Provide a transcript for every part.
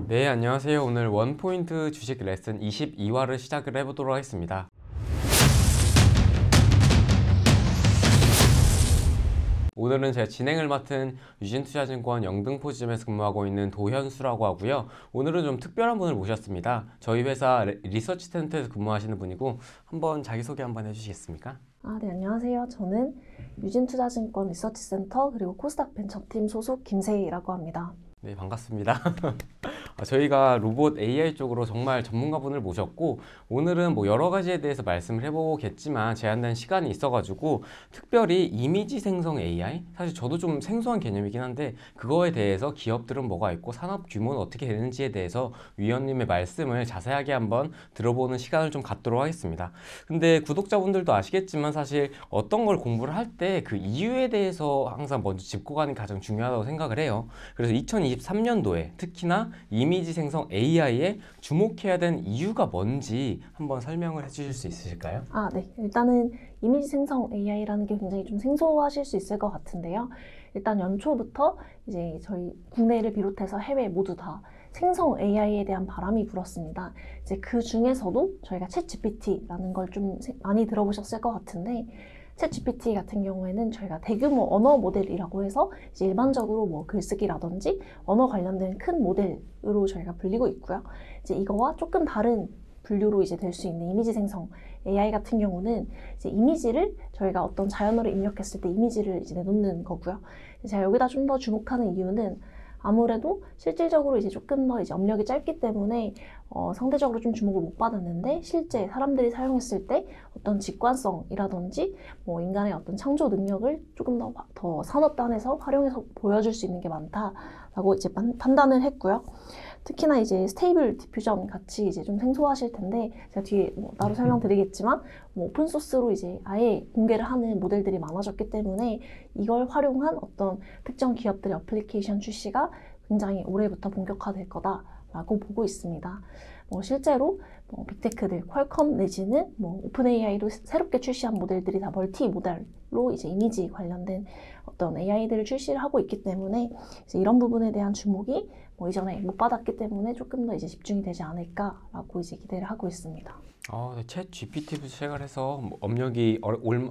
네, 안녕하세요. 오늘 원포인트 주식 레슨 22화를 시작을 해보도록 하겠습니다. 오늘은 제가 진행을 맡은 유진투자증권 영등포지점에서 근무하고 있는 도현수라고 하고요. 오늘은 좀 특별한 분을 모셨습니다. 저희 회사 리서치 센터에서 근무하시는 분이고 한번 자기소개 한번 해주시겠습니까? 네, 안녕하세요. 저는 유진투자증권 리서치센터 그리고 코스닥 벤처팀 소속 김세희라고 합니다. 네, 반갑습니다. 저희가 로봇 AI 쪽으로 정말 전문가분을 모셨고 오늘은 뭐 여러 가지에 대해서 말씀을 해보겠지만 제한된 시간이 있어가지고 특별히 이미지 생성 AI, 사실 저도 좀 생소한 개념이긴 한데 그거에 대해서 기업들은 뭐가 있고 산업 규모는 어떻게 되는지에 대해서 위원님의 말씀을 자세하게 한번 들어보는 시간을 좀 갖도록 하겠습니다. 근데 구독자분들도 아시겠지만 사실 어떤 걸 공부를 할 때 그 이유에 대해서 항상 먼저 짚고 가는 게 가장 중요하다고 생각을 해요. 그래서 2023년도에 특히나 이미지 생성 AI에 주목해야 되는 이유가 뭔지 한번 설명을 해주실 수 있으실까요? 네. 일단은 이미지 생성 AI라는 게 굉장히 좀 생소하실 수 있을 것 같은데요. 일단 연초부터 이제 저희 국내를 비롯해서 해외 모두 다 생성 AI에 대한 바람이 불었습니다. 이제 그 중에서도 저희가 챗GPT라는 걸 좀 많이 들어보셨을 것 같은데 챗GPT 같은 경우에는 저희가 대규모 언어 모델이라고 해서 이제 일반적으로 뭐 글쓰기라든지 언어 관련된 큰 모델으로 저희가 불리고 있고요. 이제 이거와 조금 다른 분류로 이제 될 수 있는 이미지 생성 AI 같은 경우는 이제 이미지를 저희가 어떤 자연어를 입력했을 때 이미지를 이제 내놓는 거고요. 제가 여기다 좀 더 주목하는 이유는 아무래도 실질적으로 이제 조금 더 이제 업력이 짧기 때문에 상대적으로 좀 주목을 못 받았는데 실제 사람들이 사용했을 때 어떤 직관성이라든지 뭐 인간의 어떤 창조 능력을 조금 더 산업단에서 활용해서 보여줄 수 있는 게 많다라고 이제 판단을 했고요. 특히나 이제 스테이블 디퓨전 같이 이제 좀 생소하실 텐데 제가 뒤에 뭐 따로 설명드리겠지만 뭐 오픈 소스로 이제 아예 공개를 하는 모델들이 많아졌기 때문에 이걸 활용한 어떤 특정 기업들의 어플리케이션 출시가 굉장히 올해부터 본격화될 거다라고 보고 있습니다. 실제로 빅테크들, 퀄컴 내지는 오픈 AI로 새롭게 출시한 모델들이 다 멀티 모델로 이제 이미지 관련된 어떤 AI들을 출시를 하고 있기 때문에 이제 이런 부분에 대한 주목이 이전에 못 받았기 때문에 조금 더 이제 집중이 되지 않을까라고 이제 기대를 하고 있습니다. 네, 챗 GPT부터 시작을 해서 업력이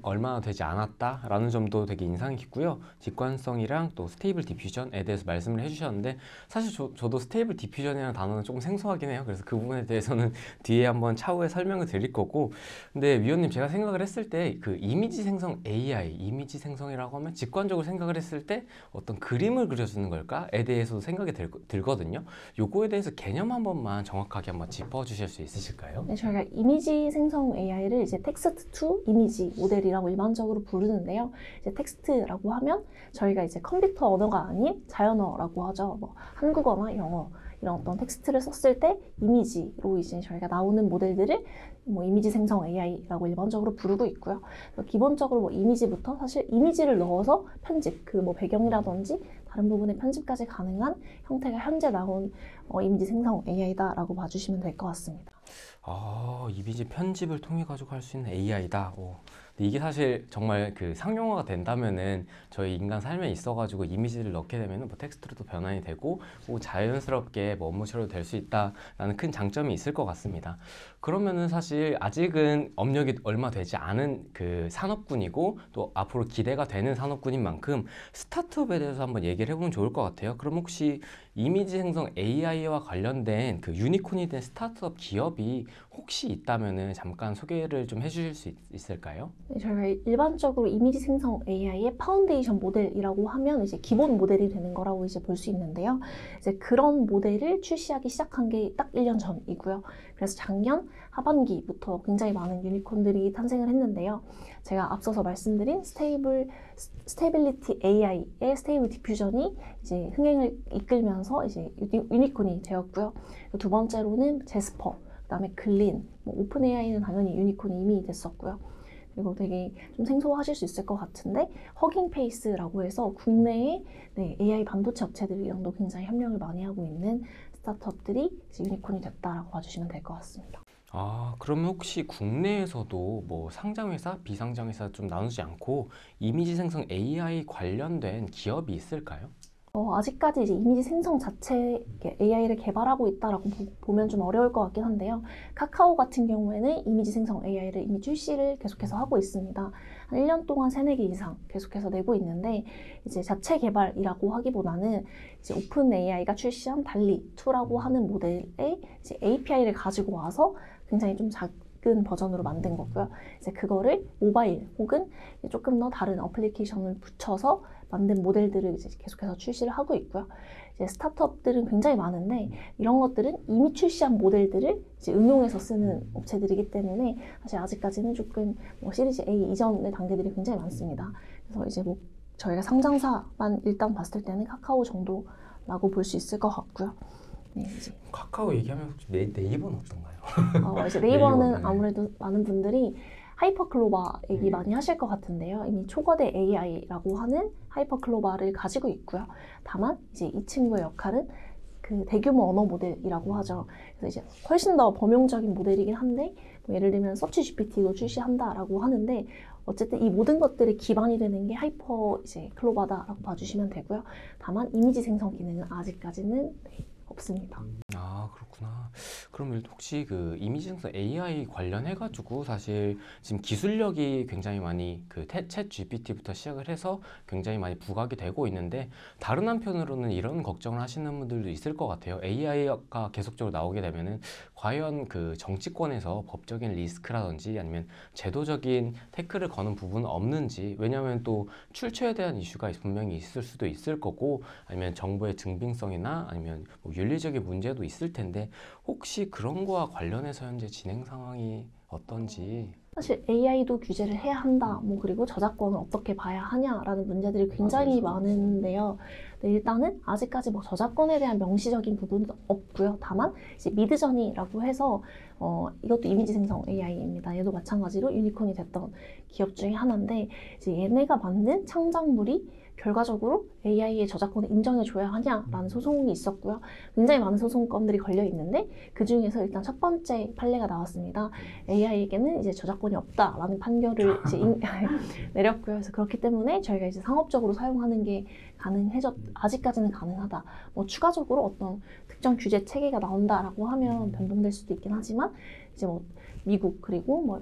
얼마나 되지 않았다라는 점도 되게 인상이 깊고요. 직관성이랑 또 스테이블 디퓨전에 대해서 말씀을 해주셨는데 사실 저도 스테이블 디퓨전이라는 단어는 조금 생소하긴 해요. 그래서 그 부분에 대해서는 뒤에 한번 차후에 설명을 드릴 거고, 근데 위원님 제가 생각을 했을 때 그 이미지 생성 AI, 이미지 생성이라고 하면 직관적으로 생각을 했을 때 어떤 그림을 그려주는 걸까에 대해서도 생각이 들거든요. 요거에 대해서 개념 한 번만 정확하게 한번 짚어주실 수 있으실까요? 네, 저희가 이미지 생성 AI를 이제 텍스트 투 이미지 모델이라고 일반적으로 부르는데요. 이제 텍스트라고 하면 저희가 이제 컴퓨터 언어가 아닌 자연어라고 하죠. 한국어나 영어 이런 어떤 텍스트를 썼을 때 이미지로 이제 저희가 나오는 모델들을 이미지 생성 AI라고 일반적으로 부르고 있고요. 기본적으로 이미지부터 사실 이미지를 넣어서 편집, 배경이라든지 다른 부분의 편집까지 가능한 형태가 현재 나온 이미지 생성 AI다라고 봐주시면 될 것 같습니다. 이미지 편집을 통해 가지고 할 수 있는 AI다. 근데 이게 사실 정말 그 상용화가 된다면은 저희 인간 삶에 있어가지고 이미지를 넣게 되면은 텍스트로도 변환이 되고 자연스럽게 업무 처리도 될 수 있다라는 큰 장점이 있을 것 같습니다. 그러면은 사실 아직은 업력이 얼마 되지 않은 그 산업군이고 또 앞으로 기대가 되는 산업군인 만큼 스타트업에 대해서 한번 얘기를 해보면 좋을 것 같아요. 그럼 혹시 이미지 생성 AI와 관련된 그 유니콘이 된 스타트업 기업이 혹시 있다면은 잠깐 소개를 좀 해주실 수 있을까요? 네, 저희가 일반적으로 이미지 생성 AI의 파운데이션 모델이라고 하면 이제 기본 모델이 되는 거라고 이제 볼 수 있는데요. 이제 그런 모델을 출시하기 시작한 게 딱 1년 전이고요. 그래서 작년 하반기부터 굉장히 많은 유니콘들이 탄생을 했는데요. 제가 앞서서 말씀드린 스테이빌리티 AI의 스테이블 디퓨전이 이제 흥행을 이끌면서 이제 유니콘이 되었고요. 두 번째로는 제스퍼, 그다음에 글린, 오픈 AI는 당연히 유니콘이 이미 됐었고요. 그리고 되게 좀 생소하실 수 있을 것 같은데 허깅페이스라고 해서 국내의 AI 반도체 업체들이랑도 굉장히 협력을 많이 하고 있는 스타트업들이 이제 유니콘이 됐다라고 봐주시면 될 것 같습니다. 그러면 혹시 국내에서도 상장회사, 비상장회사 좀 나누지 않고 이미지 생성 AI 관련된 기업이 있을까요? 아직까지 이제 이미지 생성 자체 AI를 개발하고 있다라고 보면 좀 어려울 것 같긴 한데요. 카카오 같은 경우에는 이미지 생성 AI를 이미 출시를 계속해서 하고 있습니다. 한 1년 동안 3, 4개 이상 계속해서 내고 있는데, 이제 자체 개발이라고 하기보다는 이제 오픈 AI가 출시한 달리2라고 하는 모델의 이제 API를 가지고 와서 굉장히 좀 작은 버전으로 만든 거고요. 이제 그거를 모바일 혹은 조금 더 다른 어플리케이션을 붙여서 만든 모델들을 이제 계속해서 출시를 하고 있고요. 이제 스타트업들은 굉장히 많은데, 이런 것들은 이미 출시한 모델들을 이제 응용해서 쓰는 업체들이기 때문에 사실 아직까지는 조금 시리즈 A 이전의 단계들이 굉장히 많습니다. 그래서 이제 저희가 상장사만 일단 봤을 때는 카카오 정도라고 볼 수 있을 것 같고요. 네, 이제 카카오 얘기하면 혹시 네이버는 어떤가요? 이제 네이버는 네이버는. 아무래도 많은 분들이 하이퍼클로바 얘기 많이 하실 것 같은데요. 이미 초거대 AI라고 하는 하이퍼클로바를 가지고 있고요. 다만 이제 이 친구의 역할은 그 대규모 언어 모델이라고 하죠. 그래서 이제 훨씬 더 범용적인 모델이긴 한데, 예를 들면 서치 GPT도 출시한다라고 하는데, 어쨌든 이 모든 것들의 기반이 되는 게 하이퍼 이제 클로바다라고 봐주시면 되고요. 다만 이미지 생성 기능은 아직까지는 없습니다. 아, 그렇구나. 그럼 혹시 그 이미지 생성 AI 관련해가지고 사실 지금 기술력이 굉장히 많이 챗 GPT부터 시작을 해서 굉장히 많이 부각이 되고 있는데, 다른 한편으로는 이런 걱정을 하시는 분들도 있을 것 같아요. AI가 계속적으로 나오게 되면은 과연 그 정치권에서 법적인 리스크라든지 아니면 제도적인 태클을 거는 부분은 없는지, 왜냐하면 또 출처에 대한 이슈가 분명히 있을 수도 있을 거고, 아니면 정보의 증빙성이나 아니면 윤리적인 문제도 있을 텐데, 혹시 그런 거와 관련해서 현재 진행 상황이 어떤지. 사실 AI도 규제를 해야 한다, 그리고 저작권을 어떻게 봐야 하냐라는 문제들이 굉장히 많은데요. 네, 일단은 아직까지 저작권에 대한 명시적인 부분은 없고요. 다만 이제 미드저니라고 해서 이것도 이미지 생성 AI입니다. 얘도 마찬가지로 유니콘이 됐던 기업 중에 하나인데, 이제 얘네가 만든 창작물이 결과적으로 AI의 저작권을 인정해줘야 하냐라는 소송이 있었고요. 굉장히 많은 소송건들이 걸려 있는데, 그 중에서 일단 첫 번째 판례가 나왔습니다. AI에게는 이제 저작권이 없다라는 판결을 이제 내렸고요. 그래서 그렇기 때문에 저희가 이제 상업적으로 사용하는 게 아직까지는 가능하다. 추가적으로 어떤 특정 규제 체계가 나온다라고 하면 변동될 수도 있긴 하지만, 이제 미국 그리고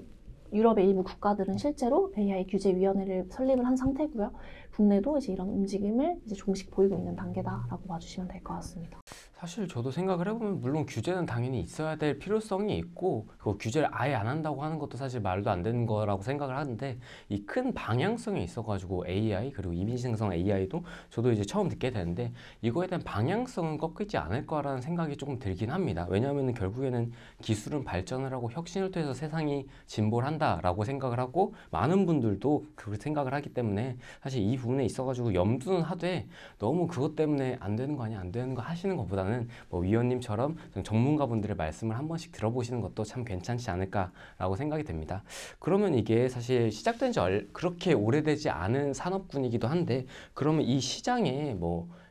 유럽의 일부 국가들은 실제로 AI 규제위원회를 설립을 한 상태고요. 국내도 이제 이런 움직임을 이제 조금씩 보이고 있는 단계다라고 봐주시면 될 것 같습니다. 사실 저도 생각을 해보면 물론 규제는 당연히 있어야 될 필요성이 있고, 그 규제를 아예 안 한다고 하는 것도 사실 말도 안 되는 거라고 생각을 하는데, 이 큰 방향성에 있어가지고 AI 그리고 이미지 생성 AI도 저도 이제 처음 듣게 되는데, 이거에 대한 방향성은 꺾이지 않을 거라는 생각이 조금 들긴 합니다. 왜냐하면 결국에는 기술은 발전을 하고 혁신을 통해서 세상이 진보를 한다라고 생각을 하고, 많은 분들도 그렇게 생각을 하기 때문에 사실 이 부분에 있어가지고 염두는 하되, 너무 그것 때문에 안 되는 거 아니야 안 되는 거 하시는 것보다는 위원님처럼 전문가분들의 말씀을 한 번씩 들어보시는 것도 참 괜찮지 않을까라고 생각이 됩니다. 그러면 이게 사실 시작된 지 그렇게 오래되지 않은 산업군이기도 한데, 그러면 이 시장에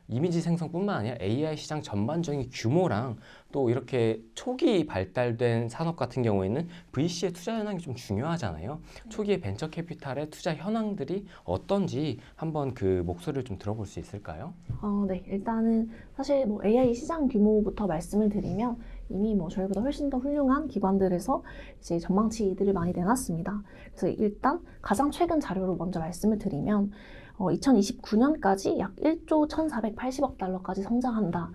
이미지 생성뿐만 아니라 AI 시장 전반적인 규모랑 또 이렇게 초기 발달된 산업 같은 경우에는 VC의 투자 현황이 좀 중요하잖아요. 초기의 벤처 캐피탈의 투자 현황들이 어떤지 한번 그 목소리를 좀 들어볼 수 있을까요? 네. 일단은 사실 AI 시장 규모부터 말씀을 드리면, 이미 저희보다 훨씬 더 훌륭한 기관들에서 이제 전망치들을 많이 내놨습니다. 그래서 일단 가장 최근 자료로 먼저 말씀을 드리면, 2029년까지 약 1조 1,480억 달러까지 성장한다.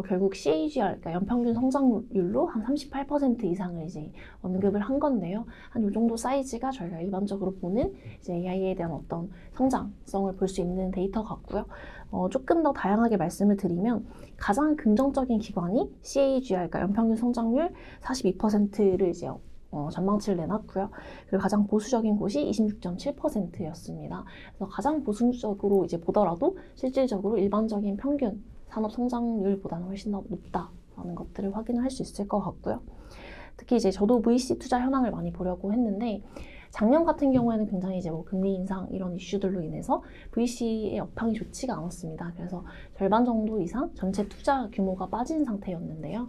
결국 CAGR, 그러니까 연평균 성장률로 한 38% 이상을 이제 언급을 한 건데요. 한 이 정도 사이즈가 저희가 일반적으로 보는 이제 AI에 대한 어떤 성장성을 볼 수 있는 데이터 같고요. 조금 더 다양하게 말씀을 드리면, 가장 긍정적인 기관이 CAGR, 그러니까 연평균 성장률 42%를 이제 전망치를 내놨고요. 그리고 가장 보수적인 곳이 26.7%였습니다. 그래서 가장 보수적으로 이제 보더라도 실질적으로 일반적인 평균 산업 성장률보다는 훨씬 더 높다라는 것들을 확인을 할 수 있을 것 같고요. 특히 이제 저도 VC 투자 현황을 많이 보려고 했는데, 작년 같은 경우에는 굉장히 이제 금리 인상 이런 이슈들로 인해서 VC의 업황이 좋지가 않았습니다. 그래서 절반 정도 이상 전체 투자 규모가 빠진 상태였는데요.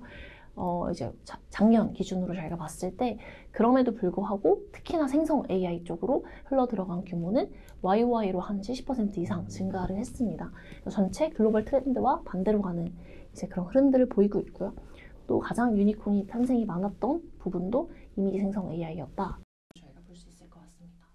이제 작년 기준으로 저희가 봤을 때 그럼에도 불구하고 특히나 생성 AI 쪽으로 흘러 들어간 규모는 YOY로 한 70% 이상 증가를 했습니다. 전체 글로벌 트렌드와 반대로 가는 이제 그런 흐름들을 보이고 있고요. 또 가장 유니콘이 탄생이 많았던 부분도 이미지 생성 AI였다. 저희가 볼 수 있을 것 같습니다.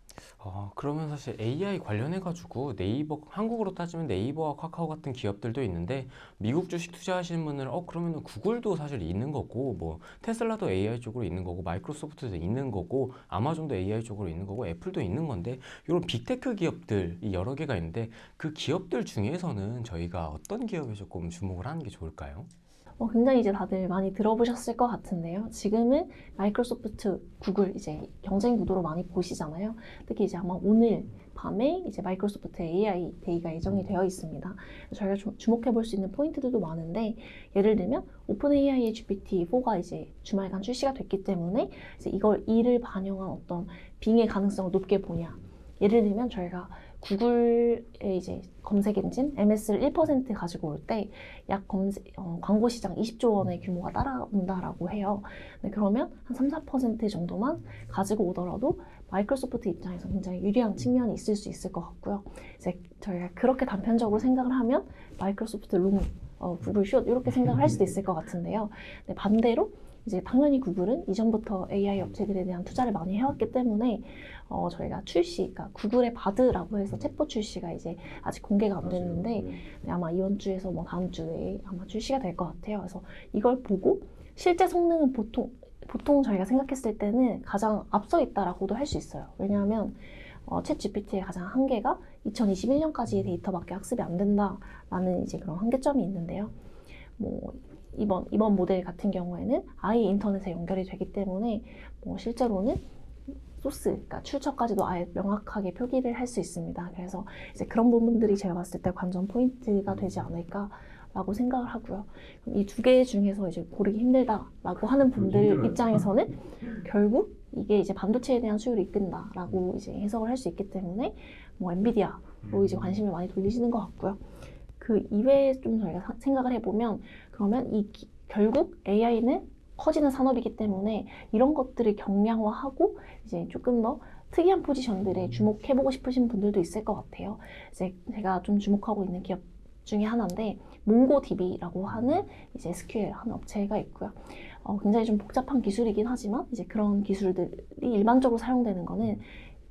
그러면 사실 AI 관련해가지고 네이버, 한국으로 따지면 네이버와 카카오 같은 기업들도 있는데 미국 주식 투자하시는 분들은 그러면 구글도 사실 있는 거고 뭐 테슬라도 AI 쪽으로 있는 거고 마이크로소프트도 있는 거고 아마존도 AI 쪽으로 있는 거고 애플도 있는 건데 이런 빅테크 기업들이 여러 개가 있는데 그 기업들 중에서는 저희가 어떤 기업에 조금 주목을 하는 게 좋을까요? 굉장히 이제 다들 많이 들어보셨을 것 같은데요. 지금은 마이크로소프트, 구글 이제 경쟁 구도로 많이 보시잖아요. 특히 이제 아마 오늘 밤에 이제 마이크로소프트 AI 데이가 예정이 되어 있습니다. 저희가 주목해 볼 수 있는 포인트들도 많은데 예를 들면 오픈 AI의 GPT-4가 이제 주말간 출시가 됐기 때문에 이제 이를 반영한 어떤 빙의 가능성을 높게 보냐. 예를 들면 저희가 구글의 이제 검색 엔진 MS를 1% 가지고 올 때 약 광고 시장 20조 원의 규모가 따라온다라고 해요. 네, 그러면 한 3, 4% 정도만 가지고 오더라도 마이크로소프트 입장에서 굉장히 유리한 측면이 있을 수 있을 것 같고요. 이제 저희가 그렇게 단편적으로 생각을 하면 마이크로소프트 룸, 구글 숏 이렇게 생각을 할 수도 있을 것 같은데요. 네, 반대로 이제 당연히 구글은 이전부터 AI 업체들에 대한 투자를 많이 해왔기 때문에 저희가 그러니까 구글의 바드라고 해서 챗봇 출시가 이제 아직 공개가 안 됐는데 네, 아마 이번 주에서 뭐 다음 주에 아마 출시가 될 것 같아요. 그래서 이걸 보고 실제 성능은 보통 저희가 생각했을 때는 가장 앞서 있다라고도 할 수 있어요. 왜냐하면 챗 GPT의 가장 한계가 2021년까지의 데이터밖에 학습이 안 된다라는 이제 그런 한계점이 있는데요. 뭐 이번 모델 같은 경우에는 아예 인터넷에 연결이 되기 때문에 뭐 실제로는 소스, 그러니까 출처까지도 아예 명확하게 표기를 할 수 있습니다. 그래서 이제 그런 부분들이 제가 봤을 때 관전 포인트가 되지 않을까라고 생각을 하고요. 이 두 개 중에서 이제 고르기 힘들다라고 하는 분들 입장에서는 결국 이게 이제 반도체에 대한 수요를 이끈다라고 이제 해석을 할 수 있기 때문에 뭐 엔비디아로 이제 관심을 많이 돌리시는 것 같고요. 그 이외에 좀 저희가 생각을 해보면 그러면 결국 AI는 커지는 산업이기 때문에 이런 것들을 경량화하고 이제 조금 더 특이한 포지션들에 주목해보고 싶으신 분들도 있을 것 같아요. 이제 제가 좀 주목하고 있는 기업 중에 하나인데 몽고DB라고 하는 이제 SQL 하는 업체가 있고요. 굉장히 좀 복잡한 기술이긴 하지만 이제 그런 기술들이 일반적으로 사용되는 거는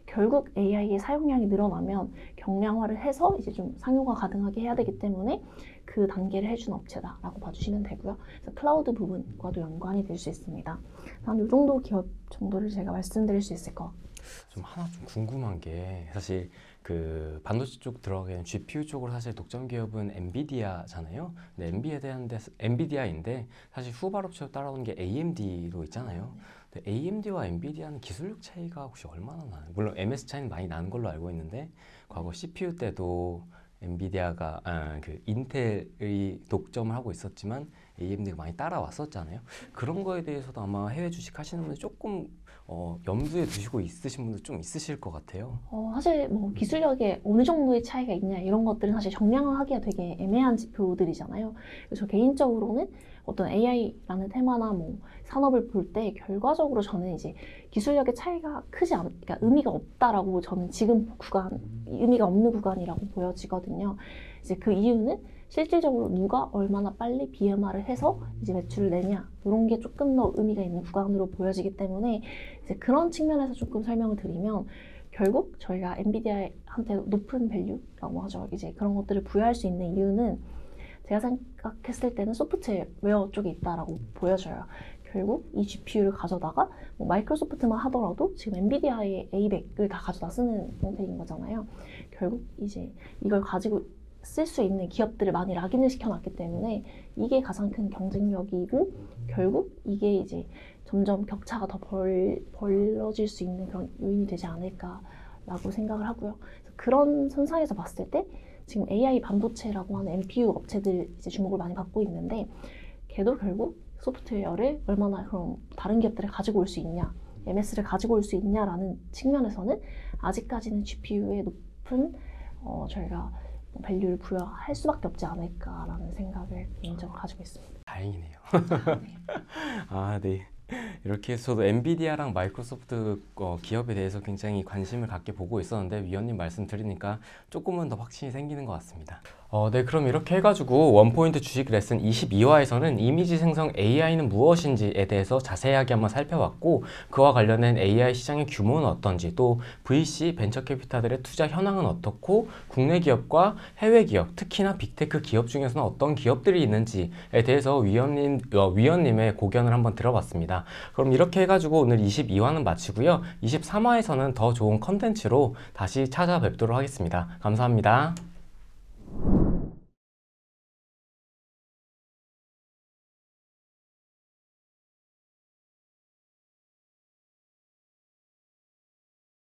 결국 AI의 사용량이 늘어나면 경량화를 해서 이제 좀 상용화 가능하게 해야 되기 때문에 그 단계를 해주는 업체다라고 봐주시면 되고요. 그래서 클라우드 부분과도 연관이 될 수 있습니다. 한 이 정도 기업 정도를 제가 말씀드릴 수 있을 것 같아요. 좀 하나 좀 궁금한 게 사실 그 반도체 쪽 들어가는 GPU 쪽으로 사실 독점 기업은 엔비디아잖아요. 근데 엔비디아인데 사실 후발업체로 따라오는 게 AMD로 있잖아요. 근데 AMD와 엔비디아는 기술력 차이가 혹시 얼마나 나요? 물론 MS 차이는 많이 나는 걸로 알고 있는데 과거 CPU 때도 엔비디아가 그 인텔이 독점을 하고 있었지만 AMD가 많이 따라왔었잖아요. 그런 거에 대해서도 아마 해외 주식 하시는 분들 조금 염두에 두시고 있으신 분들 좀 있으실 것 같아요. 사실 뭐 기술력에 어느 정도의 차이가 있냐 이런 것들은 사실 정량화하기가 되게 애매한 지표들이잖아요. 그래서 개인적으로는 어떤 AI라는 테마나 뭐 산업을 볼 때 결과적으로 저는 이제 기술력의 차이가 그러니까 의미가 없다라고 저는 지금 의미가 없는 구간이라고 보여지거든요. 이제 그 이유는 실질적으로 누가 얼마나 빨리 BMR을 해서 이제 매출을 내냐 이런 게 조금 더 의미가 있는 구간으로 보여지기 때문에 이제 그런 측면에서 조금 설명을 드리면 결국 저희가 엔비디아한테 높은 밸류라고 하죠. 이제 그런 것들을 부여할 수 있는 이유는 제가 생각했을 때는 소프트웨어 쪽에 있다라고 보여져요. 결국 이 GPU를 가져다가 뭐 마이크로소프트만 하더라도 지금 엔비디아의 A100을 다 가져다 쓰는 형태인 거잖아요. 결국 이제 이걸 가지고 쓸 수 있는 기업들을 많이 락인을 시켜놨기 때문에 이게 가장 큰 경쟁력이고 결국 이게 이제 점점 격차가 더 벌어질 수 있는 그런 요인이 되지 않을까라고 생각을 하고요. 그런 선상에서 봤을 때 지금 AI 반도체라고 하는 NPU 업체들 이제 주목을 많이 받고 있는데 걔도 결국 소프트웨어를 얼마나 그럼 다른 기업들을 가지고 올 수 있냐, MS를 가지고 올 수 있냐라는 측면에서는 아직까지는 GPU에 높은 저희가 밸류를 부여할 수밖에 없지 않을까라는 생각을 개인적으로 가지고 있습니다. 다행이네요. 네. 아, 네. 이렇게 해서 저도 엔비디아랑 마이크로소프트 기업에 대해서 굉장히 관심을 갖게 보고 있었는데 위원님 말씀 들으니까 조금은 더 확신이 생기는 것 같습니다. 네, 그럼 이렇게 해가지고 원포인트 주식 레슨 22화에서는 이미지 생성 AI는 무엇인지에 대해서 자세하게 한번 살펴봤고 그와 관련된 AI 시장의 규모는 어떤지 또 VC 벤처 캐피탈들의 투자 현황은 어떻고 국내 기업과 해외 기업 특히나 빅테크 기업 중에서는 어떤 기업들이 있는지에 대해서 위원님의 고견을 한번 들어봤습니다. 그럼 이렇게 해가지고 오늘 22화는 마치고요. 23화에서는 더 좋은 컨텐츠로 다시 찾아뵙도록 하겠습니다. 감사합니다.